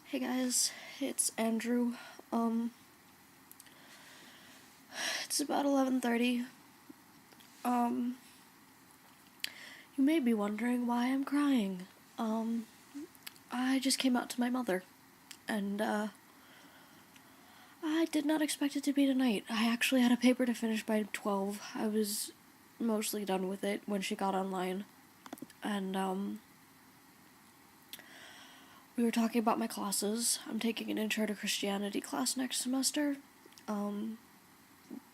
Hey guys, it's Andrew. Um, it's about 11:30. Um, you may be wondering why I'm crying. Um, I just came out to my mother, and I did not expect it to be tonight. I actually had a paper to finish by 12. I was mostly done with it when she got online, and we were talking about my classes. I'm taking an Intro to Christianity class next semester. Um,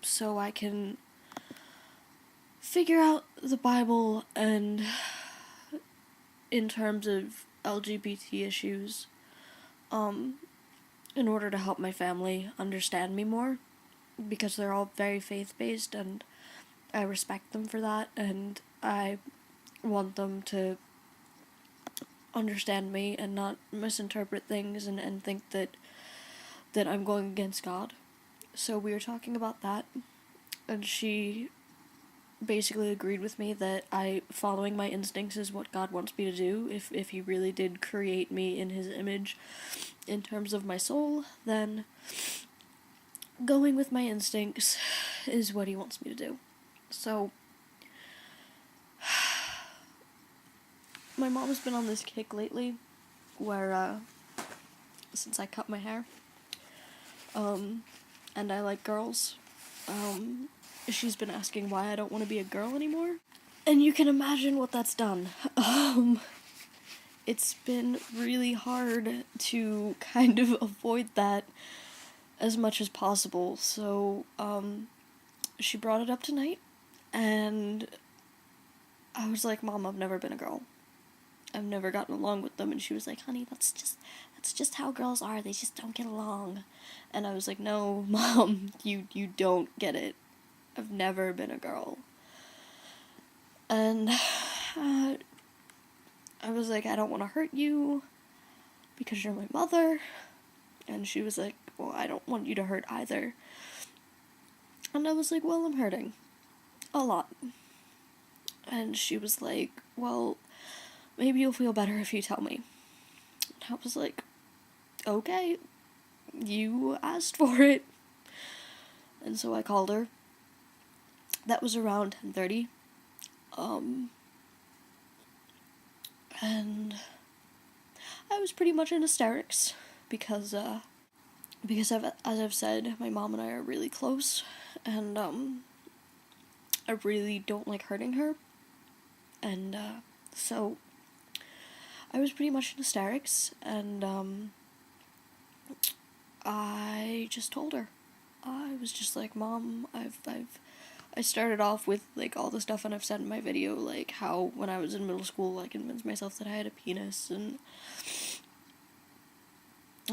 so I can figure out the Bible and in terms of LGBT issues, um, in order to help my family understand me more, because they're all very faith-based, and I respect them for that, and I want them to understand me and not misinterpret things and think that I'm going against God. So we were talking about that, and she basically agreed with me that following my instincts is what God wants me to do. If he really did create me in his image in terms of my soul, then going with my instincts is what he wants me to do. So my mom has been on this kick lately where since I cut my hair, and I like girls, she's been asking why I don't want to be a girl anymore. And you can imagine what that's done. It's been really hard to kind of avoid that as much as possible. So, she brought it up tonight, and I was like, Mom, I've never been a girl. I've never gotten along with them. And she was like, honey, that's just how girls are. They just don't get along. And I was like, no, Mom, you don't get it. I've never been a girl. And I was like, I don't want to hurt you because you're my mother. And she was like, well, I don't want you to hurt either. And I was like, well, I'm hurting. A lot. And she was like, well, maybe you'll feel better if you tell me. And I was like, okay, you asked for it. And so I called her. That was around 10:30. And I was pretty much in hysterics because as I've said, my mom and I are really close, and I really don't like hurting her, and so I was pretty much in hysterics, and I just told her. I was just like, Mom, I started off with, like, all the stuff and I've said in my video, like, how when I was in middle school I convinced myself that I had a penis, and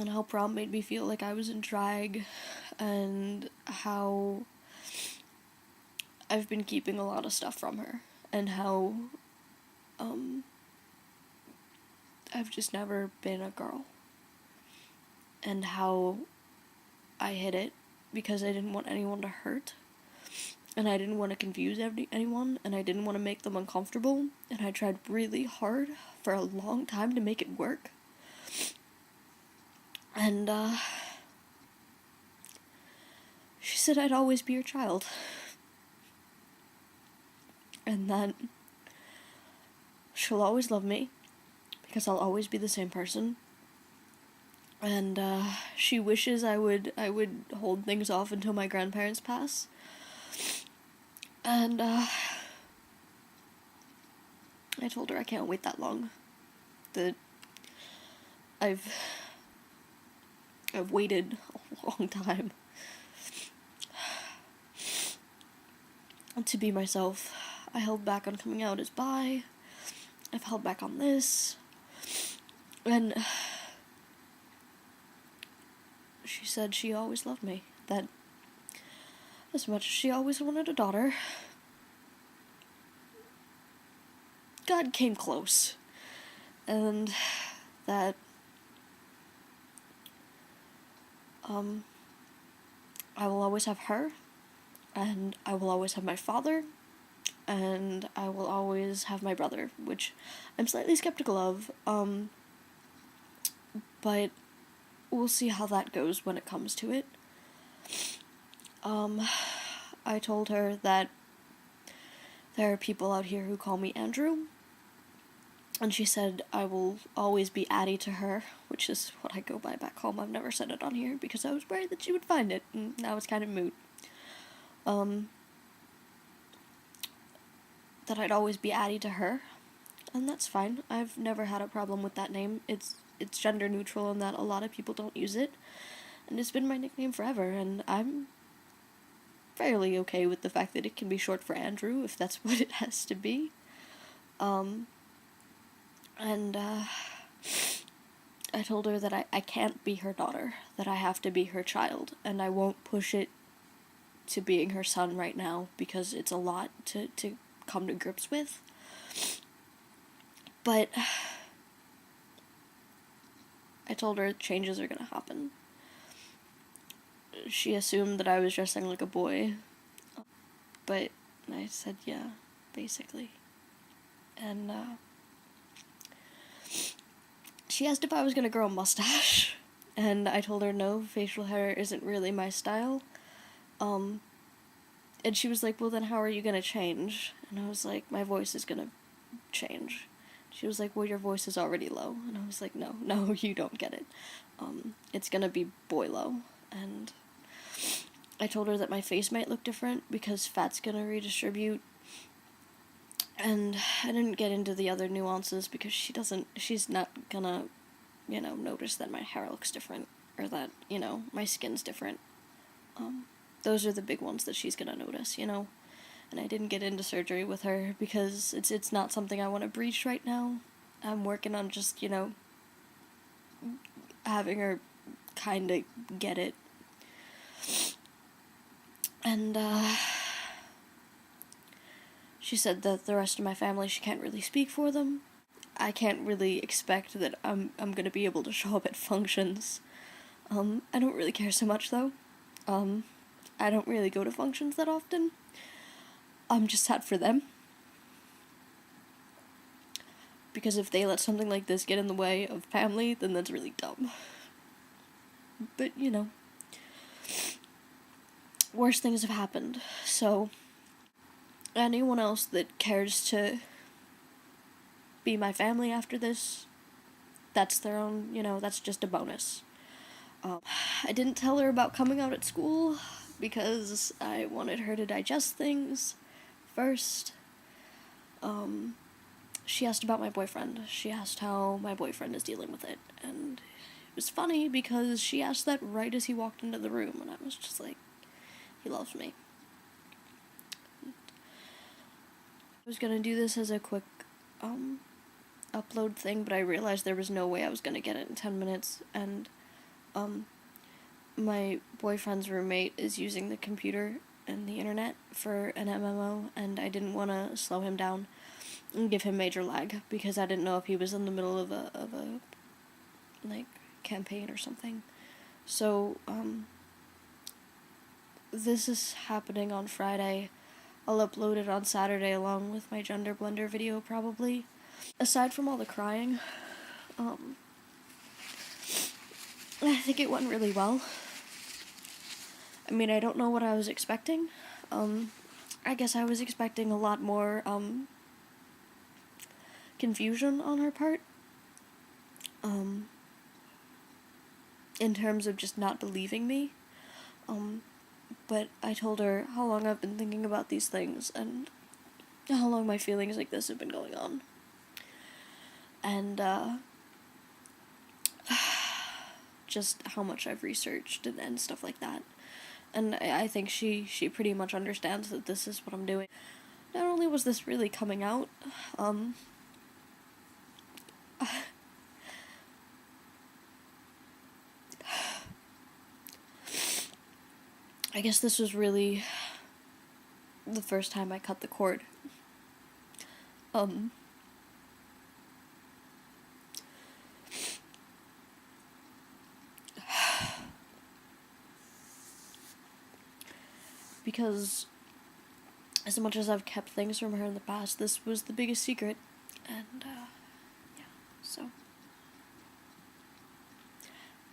how prom made me feel like I was in drag, and how I've been keeping a lot of stuff from her, and how, I've just never been a girl, and how I hid it because I didn't want anyone to hurt, and I didn't want to confuse anyone, and I didn't want to make them uncomfortable, and I tried really hard for a long time to make it work. And, she said I'd always be your child. And that she'll always love me, because I'll always be the same person. And, she wishes I would hold things off until my grandparents pass. And, I told her I can't wait that long. That I've waited a long time to be myself. I held back on coming out as bi. I've held back on this. And she said she always loved me. That as much as she always wanted a daughter, God came close. And that I will always have her, and I will always have my father, and I will always have my brother, which I'm slightly skeptical of, but we'll see how that goes when it comes to it. I told her that there are people out here who call me Andrew, and she said I will always be Addie to her, which is what I go by back home. I've never said it on here because I was worried that she would find it, and now it's kind of moot. That I'd always be Addie to her, and that's fine. I've never had a problem with that name. It's gender neutral in that a lot of people don't use it, and it's been my nickname forever, and I'm fairly okay with the fact that it can be short for Andrew, if that's what it has to be. I told her that I can't be her daughter, that I have to be her child, and I won't push it to being her son right now, because it's a lot to come to grips with. But I told her changes are gonna happen. She assumed that I was dressing like a boy, but I said yeah, basically. And she asked if I was gonna grow a mustache, and I told her no, facial hair isn't really my style. And she was like, well, then how are you gonna change? And I was like, my voice is gonna change. She was like, well, your voice is already low. And I was like, no, you don't get it. It's gonna be boy low. And I told her that my face might look different because fat's gonna redistribute. And I didn't get into the other nuances because she's not gonna, notice that my hair looks different, or that, my skin's different. Those are the big ones that she's gonna notice, And I didn't get into surgery with her because it's not something I want to breach right now. I'm working on just, having her kind of get it. And, she said that the rest of my family, she can't really speak for them. I can't really expect that I'm gonna be able to show up at functions. I don't really care so much, though. I don't really go to functions that often. I'm just sad for them. Because if they let something like this get in the way of family, then that's really dumb. But, worse things have happened. So, anyone else that cares to be my family after this, that's their own, that's just a bonus. I didn't tell her about coming out at school because I wanted her to digest things first. She asked about my boyfriend. She asked how my boyfriend is dealing with it, and it was funny because she asked that right as he walked into the room, and I was just like, he loves me. I was gonna do this as a quick, upload thing, but I realized there was no way I was gonna get it in 10 minutes, and, my boyfriend's roommate is using the computer and the internet for an MMO, and I didn't want to slow him down and give him major lag, because I didn't know if he was in the middle of a campaign or something. So, this is happening on Friday. I'll upload it on Saturday along with my gender blender video, probably. Aside from all the crying, I think it went really well. I mean, I don't know what I was expecting. I guess I was expecting a lot more, confusion on her part. In terms of just not believing me. But I told her how long I've been thinking about these things, and how long my feelings like this have been going on. And, just how much I've researched and stuff like that. And I think she pretty much understands that this is what I'm doing. Not only was this really coming out, I guess this was really the first time I cut the cord. Because as much as I've kept things from her in the past, this was the biggest secret, and, yeah, so.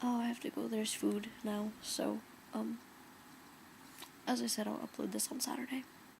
Oh, I have to go. There's food now. So, as I said, I'll upload this on Saturday.